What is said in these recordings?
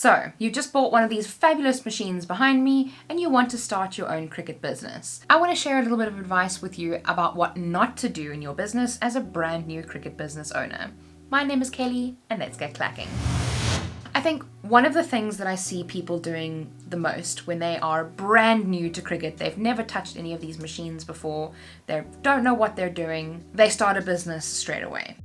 So, you just bought one of these fabulous machines behind me and you want to start your own Cricut business. I want to share a little bit of advice with you about what not to do in your business as a brand new Cricut business owner. My name is Kelly and let's get clacking. I think one of the things that I see people doing the most when they are brand new to Cricut, they've never touched any of these machines before, they don't know what they're doing, they start a business straight away.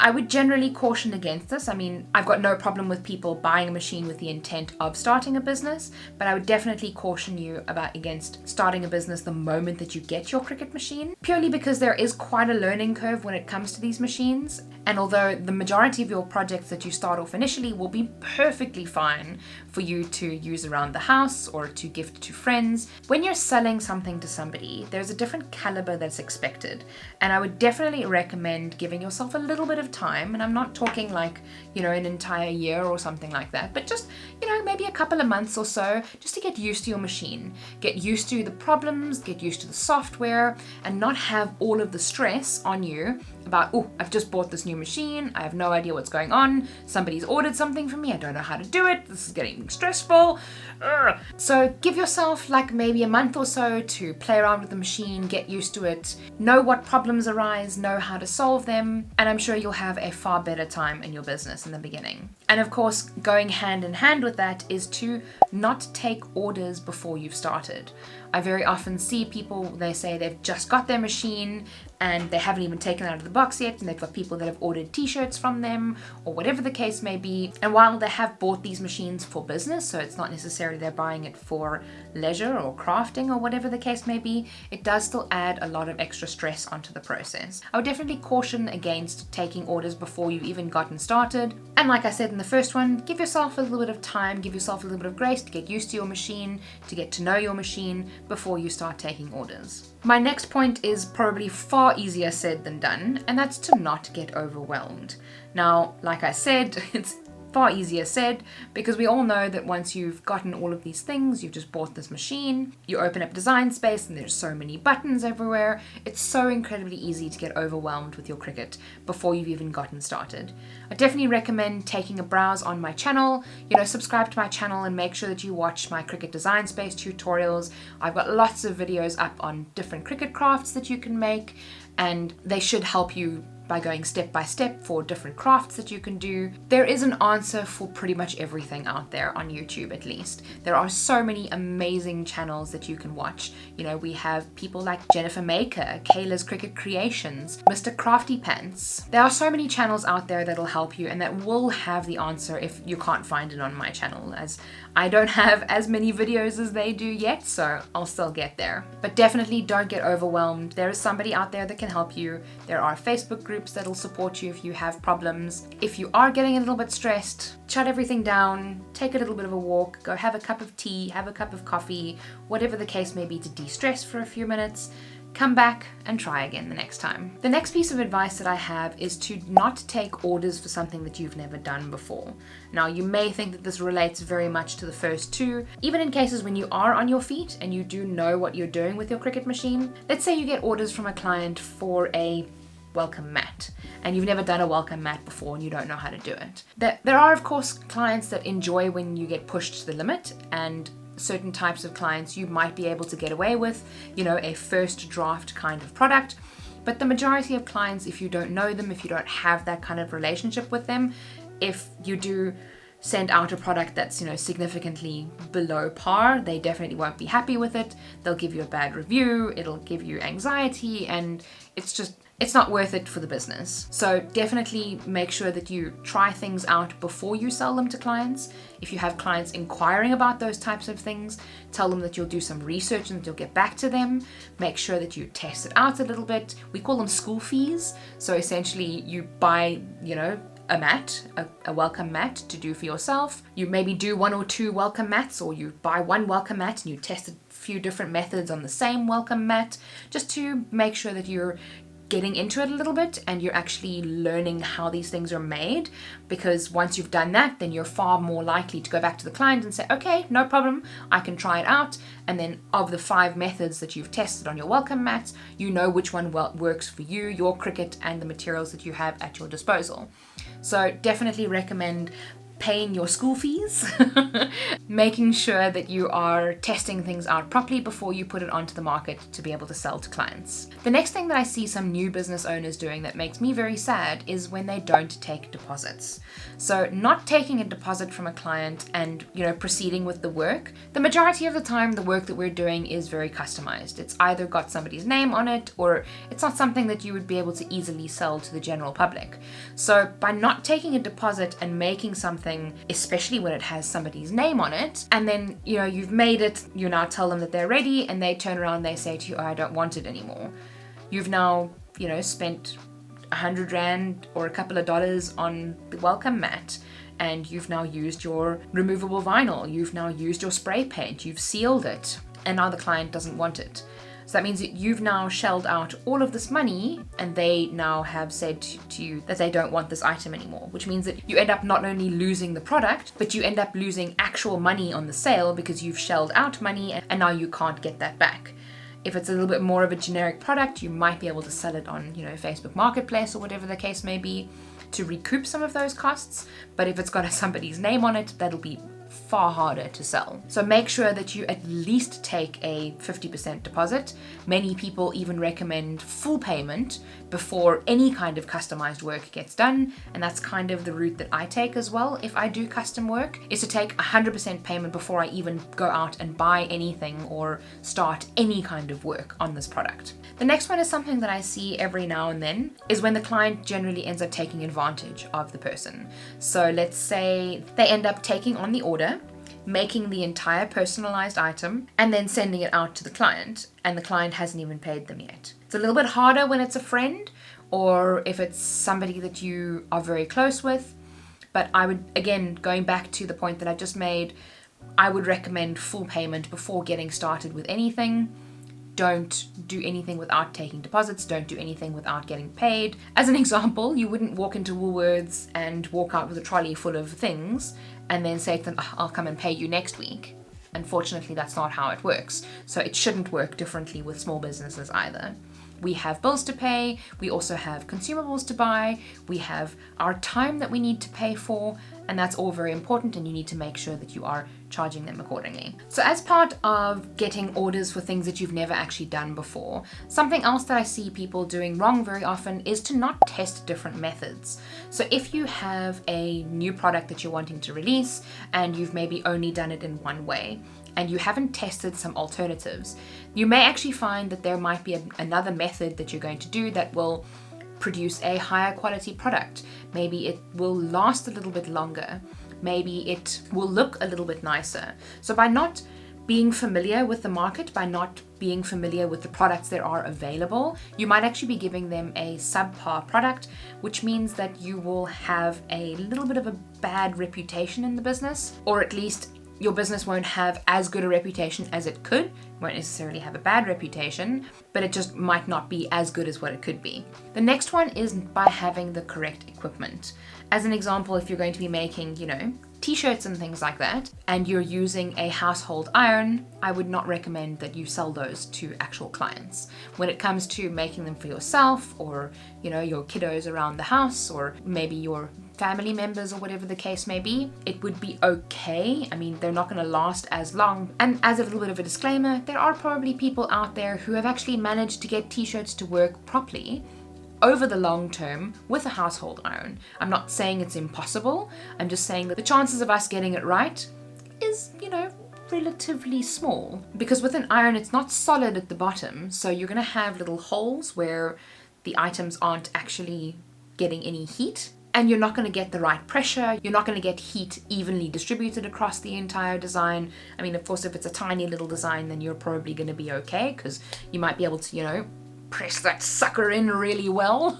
I would generally caution against this. I mean, I've got no problem with people buying a machine with the intent of starting a business, but I would definitely caution you against starting a business the moment that you get your Cricut machine, purely because there is quite a learning curve when it comes to these machines. And although the majority of your projects that you start off initially will be perfectly fine for you to use around the house or to gift to friends, when you're selling something to somebody, there's a different caliber that's expected. And I would definitely recommend giving yourself a little bit of time, and I'm not talking like, an entire year or something like that, but just, maybe a couple of months or so, just to get used to your machine, get used to the problems, get used to the software, and not have all of the stress on you about, oh, I've just bought this new machine, I have no idea what's going on, somebody's ordered something from me, I don't know how to do it, this is getting stressful. Ugh. So give yourself like maybe a month or so to play around with the machine, get used to it, know what problems arise, know how to solve them, and I'm sure you'll have a far better time in your business in the beginning. And of course, going hand in hand with that is to not take orders before you've started. I very often see people, they say they've just got their machine and they haven't even taken it out of the box yet, and they've got people that have ordered t-shirts from them or whatever the case may be. And while they have bought these machines for business, so it's not necessarily they're buying it for leisure or crafting or whatever the case may be, it does still add a lot of extra stress onto the process. I would definitely caution against taking orders before you've even gotten started. And like I said in the first one, give yourself a little bit of time, give yourself a little bit of grace to get used to your machine, to get to know your machine before you start taking orders. My next point is probably far easier said than done, and that's to not get overwhelmed. Now, like I said, it's far easier said because we all know that once you've gotten all of these things, you've just bought this machine, you open up Design Space and there's so many buttons everywhere, it's so incredibly easy to get overwhelmed with your Cricut before you've even gotten started. I definitely recommend taking a browse on my channel, subscribe to my channel and make sure that you watch my Cricut Design Space tutorials. I've got lots of videos up on different Cricut crafts that you can make, and they should help you by going step by step for different crafts that you can do. There is an answer for pretty much everything out there on YouTube, at least. There are so many amazing channels that you can watch. We have people like Jennifer Maker, Kayla's Cricut Creations, Mr. Crafty Pants. There are so many channels out there that'll help you and that will have the answer if you can't find it on my channel, as I don't have as many videos as they do yet, so I'll still get there. But definitely don't get overwhelmed. There is somebody out there that can help you. There are Facebook groups that'll support you if you have problems. If you are getting a little bit stressed, shut everything down, take a little bit of a walk, go have a cup of tea, have a cup of coffee, whatever the case may be, to de-stress for a few minutes. Come back and try again the next time. The next piece of advice that I have is to not take orders for something that you've never done before. Now, you may think that this relates very much to the first two, even in cases when you are on your feet and you do know what you're doing with your Cricut machine. Let's say you get orders from a client for a welcome mat and you've never done a welcome mat before and you don't know how to do it. There are of course clients that enjoy when you get pushed to the limit, and certain types of clients you might be able to get away with, a first draft kind of product. But the majority of clients, if you don't know them, if you don't have that kind of relationship with them, if you do send out a product that's significantly below par, they definitely won't be happy with it. They'll give you a bad review, it'll give you anxiety, and it's not worth it for the business. So definitely make sure that you try things out before you sell them to clients. If you have clients inquiring about those types of things, tell them that you'll do some research and that you'll get back to them. Make sure that you test it out a little bit. We call them school fees. So essentially you buy, a mat, a welcome mat to do for yourself. You maybe do one or two welcome mats, or you buy one welcome mat and you test a few different methods on the same welcome mat, just to make sure that you're getting into it a little bit and you're actually learning how these things are made. Because once you've done that, then you're far more likely to go back to the client and say, okay, no problem, I can try it out. And then of the 5 methods that you've tested on your welcome mats, you know which one works for you, your Cricut, and the materials that you have at your disposal. So definitely recommend paying your school fees, making sure that you are testing things out properly before you put it onto the market to be able to sell to clients. The next thing that I see some new business owners doing that makes me very sad is when they don't take deposits. So not taking a deposit from a client and, proceeding with the work. The majority of the time, the work that we're doing is very customized. It's either got somebody's name on it, or it's not something that you would be able to easily sell to the general public. So by not taking a deposit and making something, especially when it has somebody's name on it, and then, you've made it, you now tell them that they're ready, and they turn around and they say to you, oh, I don't want it anymore. You've now, spent 100 Rand or a couple of dollars on the welcome mat, and you've now used your removable vinyl, you've now used your spray paint, you've sealed it, and now the client doesn't want it. So that means that you've now shelled out all of this money, and they now have said to you that they don't want this item anymore, which means that you end up not only losing the product, but you end up losing actual money on the sale because you've shelled out money and now you can't get that back. If it's a little bit more of a generic product, you might be able to sell it on, Facebook Marketplace or whatever the case may be to recoup some of those costs. But if it's got somebody's name on it, that'll be far harder to sell. So make sure that you at least take a 50% deposit. Many people even recommend full payment before any kind of customized work gets done, and that's kind of the route that I take as well. If I do custom work, is to take 100% payment before I even go out and buy anything or start any kind of work on this product. The next one is something that I see every now and then, is when the client generally ends up taking advantage of the person. So let's say they end up taking on the order, making the entire personalized item, and then sending it out to the client, and the client hasn't even paid them yet. It's a little bit harder when it's a friend or if it's somebody that you are very close with, but I would, again, going back to the point that I just made, I would recommend full payment before getting started with anything. Don't do anything without taking deposits. Don't do anything without getting paid. As an example, you wouldn't walk into Woolworths and walk out with a trolley full of things and then say to them, oh, I'll come and pay you next week. Unfortunately, that's not how it works. So it shouldn't work differently with small businesses either. We have bills to pay. We also have consumables to buy. We have our time that we need to pay for, and that's all very important, and you need to make sure that you are charging them accordingly. So as part of getting orders for things that you've never actually done before, something else that I see people doing wrong very often is to not test different methods. So if you have a new product that you're wanting to release and you've maybe only done it in one way, and you haven't tested some alternatives, you may actually find that there might be another method that you're going to do that will produce a higher quality product. Maybe it will last a little bit longer. Maybe it will look a little bit nicer. So by not being familiar with the market, by not being familiar with the products that are available, you might actually be giving them a subpar product, which means that you will have a little bit of a bad reputation in the business, or at least your business won't have as good a reputation as it could. It won't necessarily have a bad reputation, but it just might not be as good as what it could be. The next one is by having the correct equipment. As an example, if you're going to be making, t-shirts and things like that, and you're using a household iron, I would not recommend that you sell those to actual clients. When it comes to making them for yourself, or your kiddos around the house, or maybe your family members, or whatever the case may be, it would be okay. I mean, they're not going to last as long. And as a little bit of a disclaimer, there are probably people out there who have actually managed to get t-shirts to work properly over the long term with a household iron. I'm not saying it's impossible. I'm just saying that the chances of us getting it right is, relatively small. Because with an iron, it's not solid at the bottom, so you're going to have little holes where the items aren't actually getting any heat, and you're not going to get the right pressure. You're not going to get heat evenly distributed across the entire design. I mean, of course, if it's a tiny little design, then you're probably going to be okay, because you might be able to, press that sucker in really well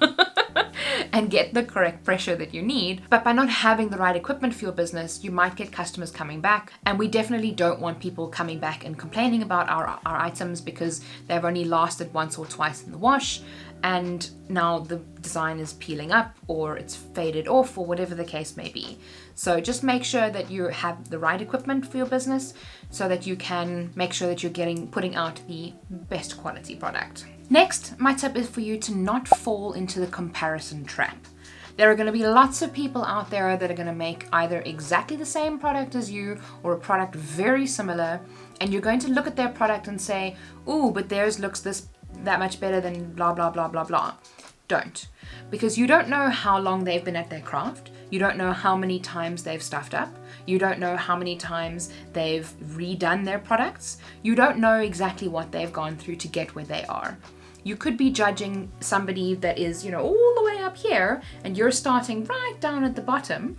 and get the correct pressure that you need. But by not having the right equipment for your business, you might get customers coming back, and we definitely don't want people coming back and complaining about our items because they've only lasted once or twice in the wash, and now the design is peeling up or it's faded off or whatever the case may be. So just make sure that you have the right equipment for your business so that you can make sure that you're putting out the best quality product. Next, my tip is for you to not fall into the comparison trap. There are going to be lots of people out there that are going to make either exactly the same product as you or a product very similar, and you're going to look at their product and say, ooh, but theirs looks that much better than blah, blah, blah, blah, blah. Don't. Because you don't know how long they've been at their craft. You don't know how many times they've stuffed up. You don't know how many times they've redone their products. You don't know exactly what they've gone through to get where they are. You could be judging somebody that is, all the way up here, and you're starting right down at the bottom,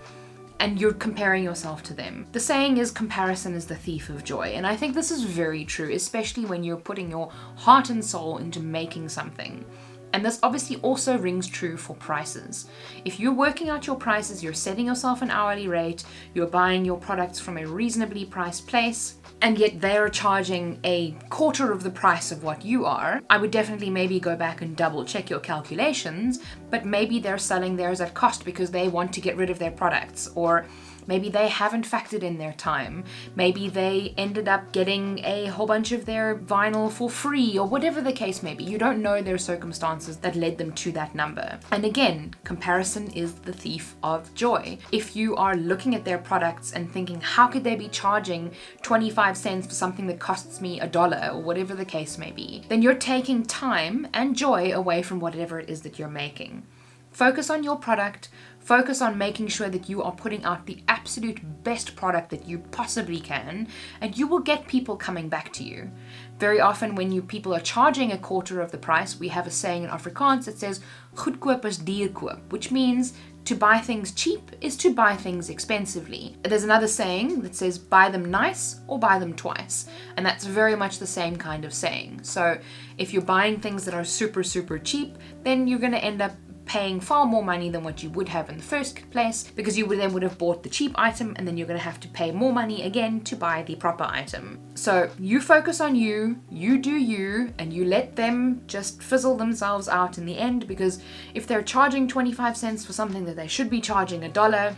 and you're comparing yourself to them. The saying is, comparison is the thief of joy. And I think this is very true, especially when you're putting your heart and soul into making something. And this obviously also rings true for prices. If you're working out your prices, you're setting yourself an hourly rate, you're buying your products from a reasonably priced place, and yet they're charging a quarter of the price of what you are, I would definitely maybe go back and double check your calculations, but maybe they're selling theirs at cost because they want to get rid of their products, or maybe they haven't factored in their time. Maybe they ended up getting a whole bunch of their vinyl for free, or whatever the case may be. You don't know their circumstances that led them to that number. And again, comparison is the thief of joy. If you are looking at their products and thinking, how could they be charging 25 cents for something that costs me $1, or whatever the case may be, then you're taking time and joy away from whatever it is that you're making. Focus on your product. Focus on making sure that you are putting out the absolute best product that you possibly can, and you will get people coming back to you. Very often when people are charging a quarter of the price, we have a saying in Afrikaans that says, goedkoop is duur koop, which means to buy things cheap is to buy things expensively. There's another saying that says, buy them nice or buy them twice. And that's very much the same kind of saying. So if you're buying things that are super, super cheap, then you're going to end up paying far more money than what you would have in the first place, because you would have bought the cheap item, and then you're going to have to pay more money again to buy the proper item. So you focus on you do you, and you let them just fizzle themselves out in the end, because if they're charging 25 cents for something that they should be charging $1,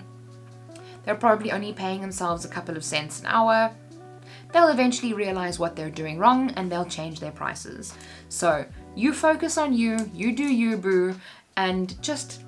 they're probably only paying themselves a couple of cents an hour. They'll eventually realize what they're doing wrong, and they'll change their prices. So you focus on you do you, boo, and just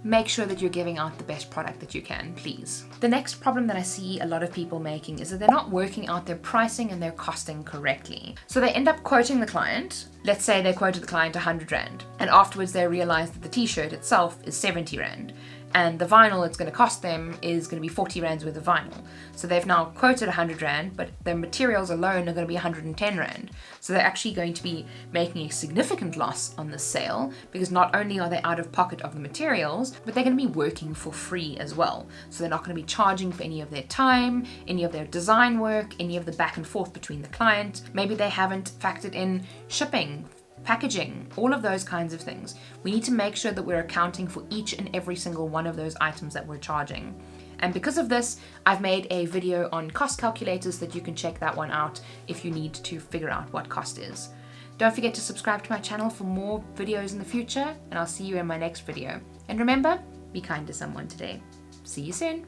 make sure that you're giving out the best product that you can, please. The next problem that I see a lot of people making is that they're not working out their pricing and their costing correctly. So they end up quoting the client. Let's say they quoted the client 100 Rand, and afterwards they realize that the t-shirt itself is 70 Rand. And the vinyl it's going to cost them is going to be 40 Rands worth of vinyl. So they've now quoted 100 Rand, but their materials alone are going to be 110 Rand. So they're actually going to be making a significant loss on this sale, because not only are they out of pocket of the materials, but they're going to be working for free as well. So they're not going to be charging for any of their time, any of their design work, any of the back and forth between the client. Maybe they haven't factored in shipping, packaging, all of those kinds of things. We need to make sure that we're accounting for each and every single one of those items that we're charging. And because of this, I've made a video on cost calculators that you can check that one out if you need to figure out what cost is. Don't forget to subscribe to my channel for more videos in the future, and I'll see you in my next video. And remember, be kind to someone today. See you soon.